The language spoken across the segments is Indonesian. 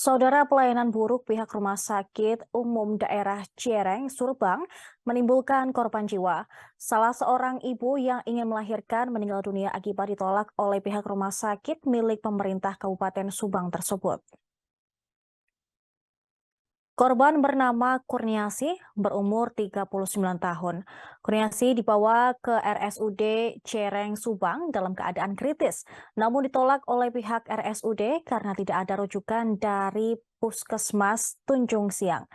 Saudara, pelayanan buruk pihak Rumah Sakit Umum Daerah Cereng, Subang menimbulkan korban jiwa. Salah seorang ibu yang ingin melahirkan meninggal dunia akibat ditolak oleh pihak rumah sakit milik pemerintah Kabupaten Subang tersebut. Korban bernama Kurniasi, berumur 39 tahun. Kurniasi dibawa ke RSUD Cereng Subang dalam keadaan kritis, namun ditolak oleh pihak RSUD karena tidak ada rujukan dari Puskesmas Tanjung Siang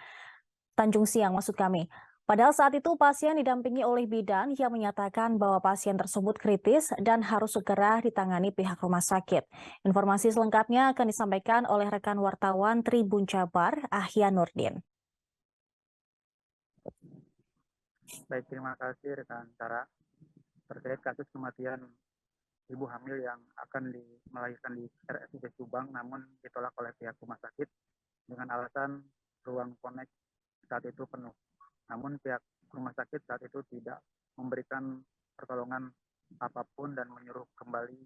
maksud kami. Padahal saat itu pasien didampingi oleh bidan yang menyatakan bahwa pasien tersebut kritis dan harus segera ditangani pihak rumah sakit. Informasi selengkapnya akan disampaikan oleh rekan wartawan Tribun Jabar, Ahya Nurdin. Baik, terima kasih rekan Sarah. Terkait kasus kematian ibu hamil yang akan melahirkan di RSUD Subang namun ditolak oleh pihak rumah sakit dengan alasan ruang connect saat itu penuh. Namun pihak rumah sakit saat itu tidak memberikan pertolongan apapun dan menyuruh kembali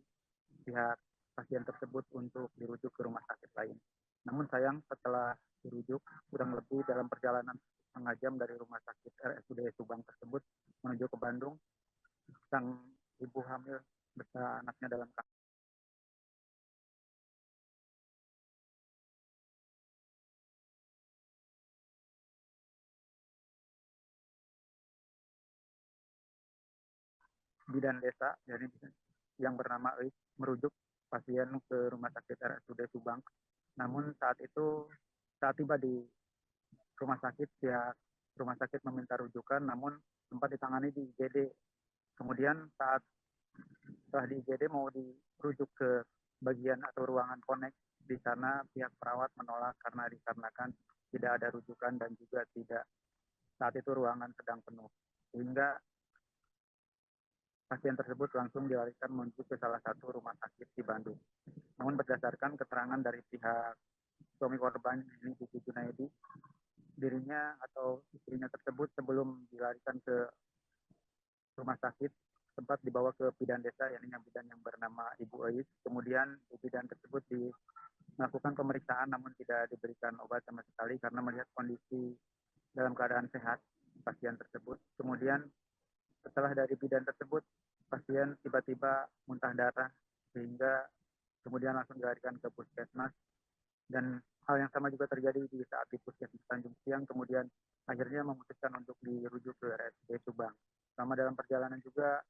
pihak pasien tersebut untuk dirujuk ke rumah sakit lain. Namun sayang setelah dirujuk kurang lebih dalam perjalanan setengah jam dari rumah sakit RSUD Subang tersebut menuju ke Bandung, sang ibu hamil beserta anaknya dalam bidan desa, jadi yang bernama Eis merujuk pasien ke rumah sakit RSUD Subang. Namun saat tiba di rumah sakit, pihak rumah sakit meminta rujukan, namun sempat ditangani di IGD. Kemudian setelah di IGD mau dirujuk ke bagian atau ruangan connect, di sana pihak perawat menolak karena dikarenakan tidak ada rujukan dan juga tidak saat itu ruangan sedang penuh. Sehingga pasien tersebut langsung dilarikan menuju ke salah satu rumah sakit di Bandung. Namun berdasarkan keterangan dari pihak suami korban ini Buku Junaidi, dirinya atau istrinya tersebut sebelum dilarikan ke rumah sakit sempat dibawa ke bidan desa, yakni bidan yang bernama Ibu Eis. Kemudian bidan tersebut melakukan pemeriksaan namun tidak diberikan obat sama sekali karena melihat kondisi dalam keadaan sehat pasien tersebut. Kemudian setelah dari bidan tersebut, pasien tiba-tiba muntah darah sehingga kemudian langsung dilarikan ke puskesmas. Dan hal yang sama juga terjadi di saat di puskesmas Tanjung Siang, kemudian akhirnya memutuskan untuk dirujuk ke RSUD Subang. Selama dalam perjalanan juga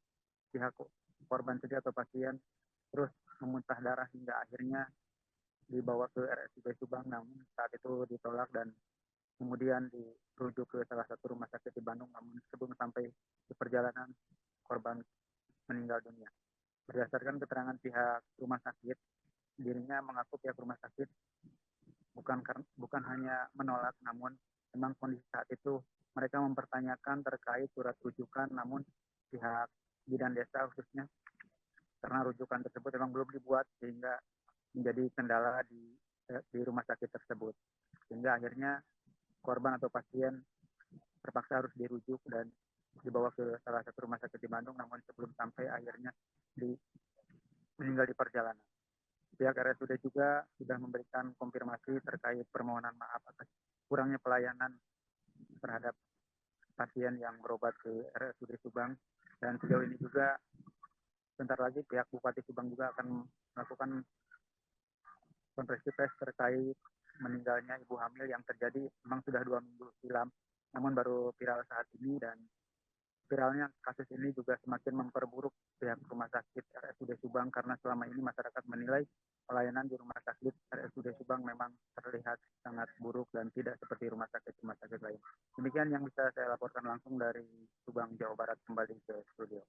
pihak korban sendiri atau pasien terus memuntah darah hingga akhirnya dibawa ke RSUD Subang, namun saat itu ditolak dan kemudian dirujuk ke salah satu rumah sakit di Bandung, namun sebelum sampai di perjalanan korban meninggal dunia. Berdasarkan keterangan pihak rumah sakit, dirinya mengaku pihak rumah sakit bukan hanya menolak, namun memang kondisi saat itu mereka mempertanyakan terkait surat rujukan, namun pihak bidan desa khususnya karena rujukan tersebut memang belum dibuat sehingga menjadi kendala di rumah sakit tersebut. Sehingga akhirnya korban atau pasien terpaksa harus dirujuk dan dibawa ke salah satu rumah sakit di Bandung, namun sebelum sampai akhirnya meninggal di perjalanan. Pihak RSUD juga sudah memberikan konfirmasi terkait permohonan maaf atas kurangnya pelayanan terhadap pasien yang berobat ke RSUD Subang, dan sejauh ini juga sebentar lagi pihak Bupati Subang juga akan melakukan konferensi pers terkait meninggalnya ibu hamil yang terjadi memang sudah 2 minggu silam, namun baru viral saat ini. Dan viralnya kasus ini juga semakin memperburuk pihak rumah sakit RSUD Subang karena selama ini masyarakat menilai pelayanan di rumah sakit RSUD Subang memang terlihat sangat buruk dan tidak seperti rumah sakit lain. Demikian yang bisa saya laporkan langsung dari Subang, Jawa Barat, kembali ke studio.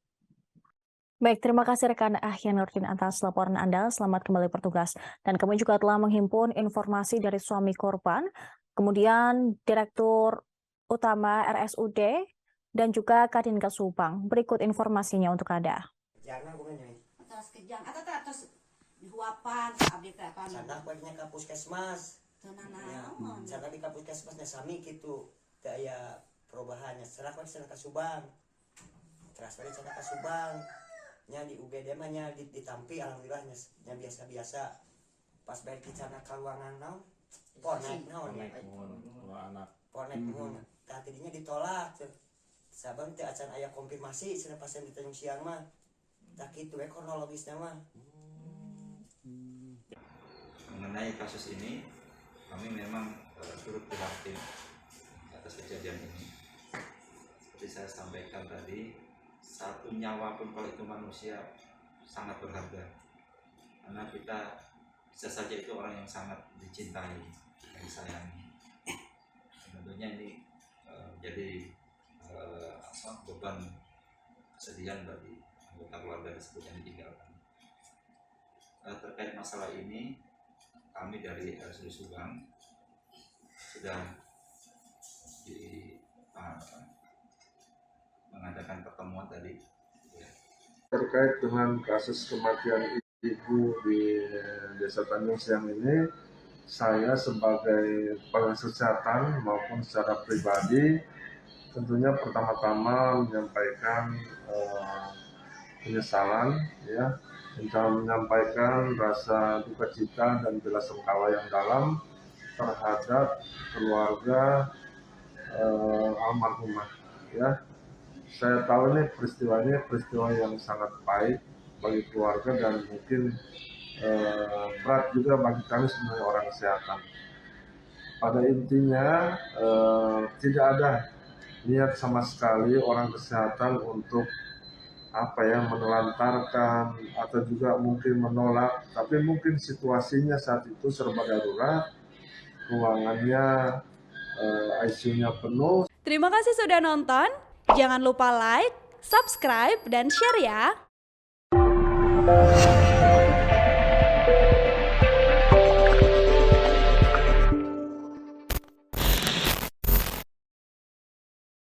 Baik, terima kasih rekan Ahya Nurdin atas laporan Anda. Selamat kembali bertugas. Dan kami juga telah menghimpun informasi dari suami korban, kemudian Direktur Utama RSUD, dan juga Kadinkas Subang. Berikut informasinya untuk Anda. Atas kejang atas dihuapan abdi teh apa sana baiknya ke puskesmas sana di puskesmasnya sami gitu kayak perubahannya serak lagi sana ke Subang transfer sana ke Subang nya di UGD mah nya ditampi alhamdulillahnya nya biasa-biasa pas balik di sana ke ruangan naon naik naon ya. anak Naik naon. Tadinya ditolak. Saban teh acan aya konfirmasi cenah pasien di Tanjung Siang mah. Tak kitu we kronologisna mah. Mengenai kasus ini, kami memang turut prihatin atas kejadian ini. Seperti saya sampaikan tadi, satu nyawa pun kalau itu manusia sangat berharga. Karena kita bisa saja itu orang yang sangat dicintai, disayangi. Tentunya ini jadi beban kesedihan bagi anggota keluarga tersebut yang ditinggalkan. Terkait masalah ini, kami dari RSUD Subang sudah mengadakan pertemuan tadi terkait dengan kasus kematian ibu di Desa Tanjung Siang ini. Saya sebagai pengawas kesehatan maupun secara pribadi tentunya pertama-tama menyampaikan penyesalan, ya, dan menyampaikan rasa duka cita dan bela sungkawa yang dalam terhadap keluarga almarhumah. Ya, saya tahu ini peristiwa yang sangat baik bagi keluarga dan mungkin berat juga bagi kami sebagai orang kesehatan. Pada intinya tidak ada niat sama sekali orang kesehatan untuk menelantarkan atau juga mungkin menolak, tapi mungkin situasinya saat itu serba darurat, ruangannya ICU-nya penuh. Terima kasih sudah nonton. Jangan lupa like, subscribe, dan share ya.